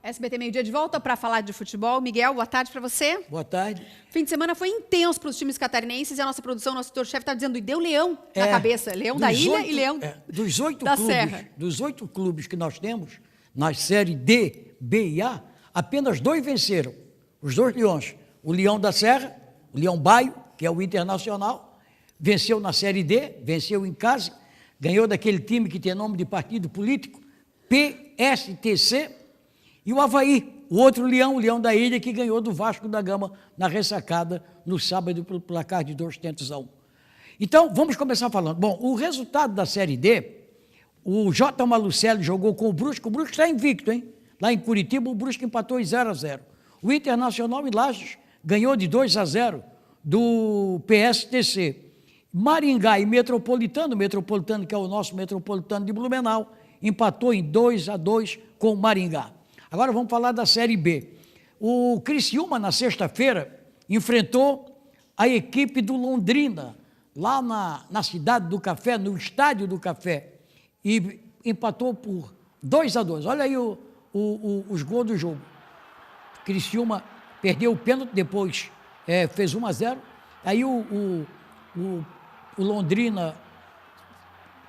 SBT Meio Dia de volta para falar de futebol. Miguel, boa tarde para você. Boa tarde. Fim de semana foi intenso para os times catarinenses e a nossa produção, nosso editor-chefe está dizendo, e deu leão na cabeça. Leão da ilha e leão da serra. Dos 8 clubes que nós temos, na série D, B e A, apenas 2 venceram. Os 2 leões. O Leão da Serra, o Leão Baio, que é o Internacional, venceu na série D, venceu em casa, ganhou daquele time que tem nome de partido político, PSTC, e o Avaí, o outro leão, o Leão da Ilha, que ganhou do Vasco da Gama na ressacada no sábado pelo placar de 2-1. Então, vamos começar falando. Bom, o resultado da Série D, o J. Malucelli jogou com o Brusque está invicto, hein? Lá em Curitiba, o Brusque empatou em 0-0. O Internacional em Lages ganhou de 2-0 do PSTC. Maringá e Metropolitano que é o nosso Metropolitano de Blumenau, empatou em 2-2 com o Maringá. Agora vamos falar da Série B. O Criciúma, na sexta-feira, enfrentou a equipe do Londrina, lá na Cidade do Café, no Estádio do Café, e empatou por 2-2. Olha aí os gols do jogo. Criciúma perdeu o pênalti, depois fez 1-0. Aí o Londrina,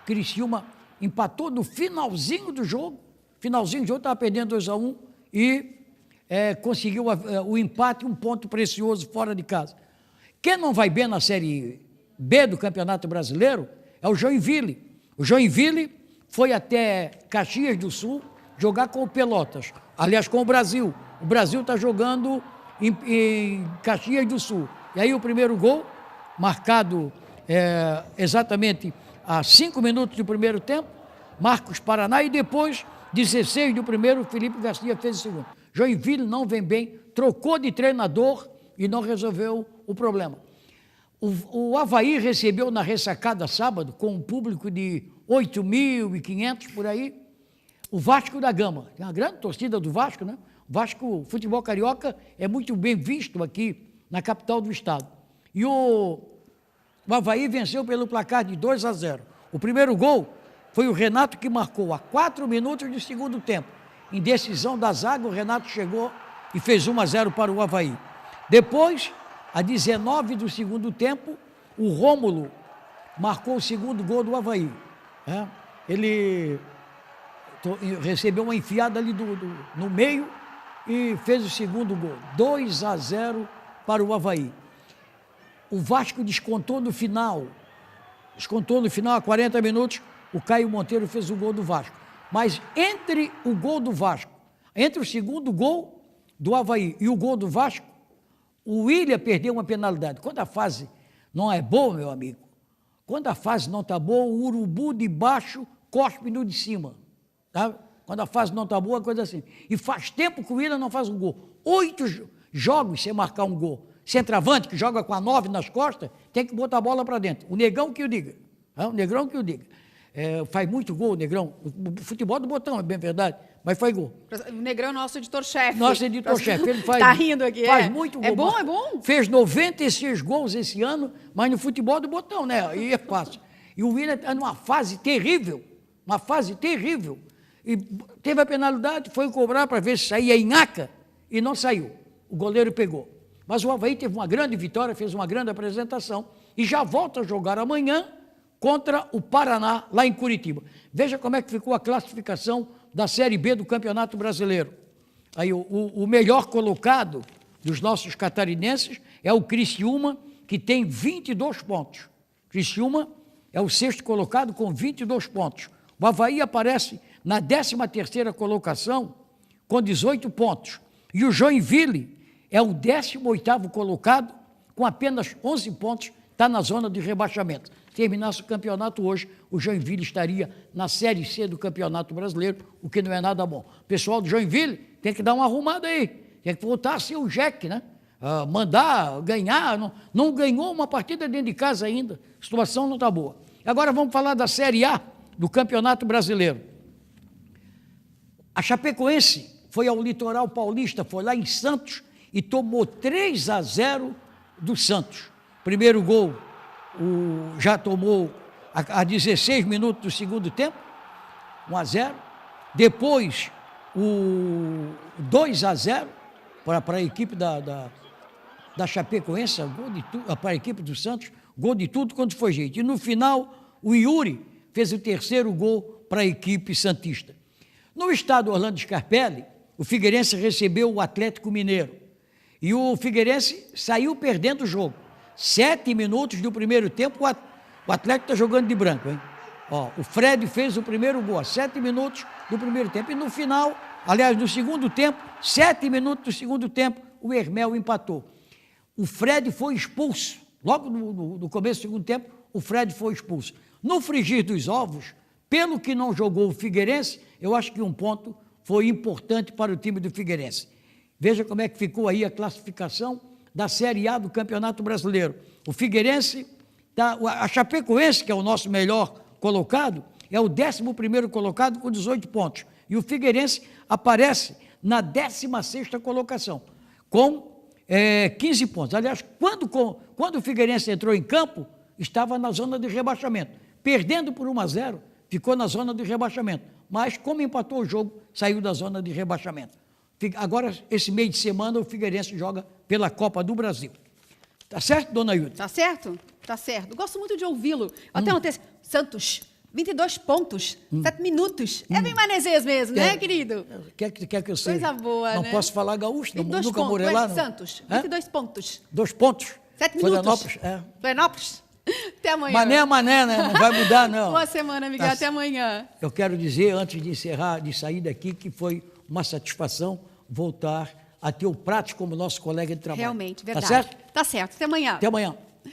Criciúma, empatou no finalzinho do jogo. Finalzinho do jogo, estava perdendo 2-1 e conseguiu o empate, um ponto precioso fora de casa. Quem não vai bem na Série B do Campeonato Brasileiro é o Joinville. O Joinville foi até Caxias do Sul jogar com o Pelotas, aliás, com o Brasil. O Brasil está jogando em Caxias do Sul. E aí o primeiro gol, marcado exatamente a 5 minutos do primeiro tempo, Marcos Paraná, e depois, 16 do primeiro, Felipe Garcia fez o segundo. Joinville não vem bem, trocou de treinador e não resolveu o problema. O Avaí recebeu na ressacada sábado, com um público de 8.500 por aí, o Vasco da Gama. Tem uma grande torcida do Vasco, né? O Vasco, futebol carioca, é muito bem visto aqui na capital do estado. E o Avaí venceu pelo placar de 2-0. O primeiro gol foi o Renato que marcou a 4 minutos do segundo tempo. Em decisão da zaga, o Renato chegou e fez 1-0 para o Avaí. Depois, a 19 do segundo tempo, o Rômulo marcou o segundo gol do Avaí. Ele recebeu uma enfiada ali no meio e fez o segundo gol. 2-0 para o Avaí. O Vasco descontou no final, a 40 minutos, o Caio Monteiro fez o gol do Vasco. Mas entre o gol do Vasco, entre o segundo gol do Avaí e o gol do Vasco, o William perdeu uma penalidade. Quando a fase não é boa, meu amigo, quando a fase não está boa, o urubu de baixo cospe no de cima. Tá? Quando a fase não está boa, coisa assim. E faz tempo que o William não faz um gol. 8 jogos sem marcar um gol. Centroavante, que joga com a 9 nas costas, tem que botar a bola para dentro. O Negrão que o diga. O Negrão que o diga. Faz muito gol o Negrão. O futebol do Botão, é bem verdade, mas faz gol. O Negrão é nosso editor-chefe. Nosso editor-chefe. Ele faz, tá rindo aqui, faz muito gol. É bom, é bom. Fez 96 gols esse ano, mas no futebol do Botão, né? Aí é fácil. E o William está numa fase terrível. Uma fase terrível. E teve a penalidade, foi cobrar para ver se saía em Aca e não saiu. O goleiro pegou. Mas o Avaí teve uma grande vitória, fez uma grande apresentação e já volta a jogar amanhã contra o Paraná, lá em Curitiba. Veja como é que ficou a classificação da Série B do Campeonato Brasileiro. Aí o melhor colocado dos nossos catarinenses é o Criciúma, que tem 22 pontos. Criciúma é o 6º colocado com 22 pontos. O Avaí aparece na 13ª colocação com 18 pontos. E o Joinville é o 18º colocado com apenas 11 pontos, está na zona de rebaixamento. Se terminasse o campeonato hoje, o Joinville estaria na Série C do Campeonato Brasileiro, o que não é nada bom. O pessoal do Joinville tem que dar uma arrumada aí, tem que voltar a ser o Jack, né? Mandar, ganhar, não ganhou uma partida dentro de casa ainda, a situação não está boa. Agora vamos falar da Série A do Campeonato Brasileiro. A Chapecoense foi ao Litoral Paulista, foi lá em Santos e tomou 3-0 do Santos. Primeiro gol já tomou a 16 minutos do segundo tempo, 1-0. Depois, 2-0 para a equipe da Chapecoense, para a equipe do Santos, gol de tudo quanto foi jeito. E no final, o Yuri fez o terceiro gol para a equipe santista. No estádio Orlando Scarpelli, o Figueirense recebeu o Atlético Mineiro. E o Figueirense saiu perdendo o jogo. 7 minutos do primeiro tempo, o Atlético está jogando de branco, hein? Ó, o Fred fez o primeiro gol, 7 minutos do primeiro tempo. E no final, aliás, no segundo tempo, 7 minutos do segundo tempo, o Hermel empatou. O Fred foi expulso. Logo no começo do segundo tempo, o Fred foi expulso. No frigir dos ovos, pelo que não jogou o Figueirense, eu acho que um ponto foi importante para o time do Figueirense. Veja como é que ficou aí a classificação da Série A do Campeonato Brasileiro. O Figueirense, a Chapecoense, que é o nosso melhor colocado, é o 11º colocado com 18 pontos. E o Figueirense aparece na 16ª colocação, com 15 pontos. Aliás, quando o Figueirense entrou em campo, estava na zona de rebaixamento. Perdendo por 1-0, ficou na zona de rebaixamento. Mas, como empatou o jogo, saiu da zona de rebaixamento. Agora, esse meio de semana, o Figueirense joga pela Copa do Brasil. Tá certo, dona Ilda? Tá certo? Tá certo. Gosto muito de ouvi-lo. Até ontem, Santos, 22 pontos, 7 minutos. É bem manezês mesmo, né, querido? Quer que eu seja? Coisa boa, não né? posso falar gaúcho, nunca pontos, morei lá. Não. Santos, 22 pontos. 2 pontos. 7 minutos. Florianópolis, Florianópolis? Até amanhã. Mané, né? Não vai mudar, não. Boa semana, Miguel. Até amanhã. Eu quero dizer, antes de encerrar, de sair daqui, que foi uma satisfação voltar a ter o Prates como nosso colega de trabalho. Realmente, verdade. Tá certo? Tá certo. Até amanhã. Até amanhã.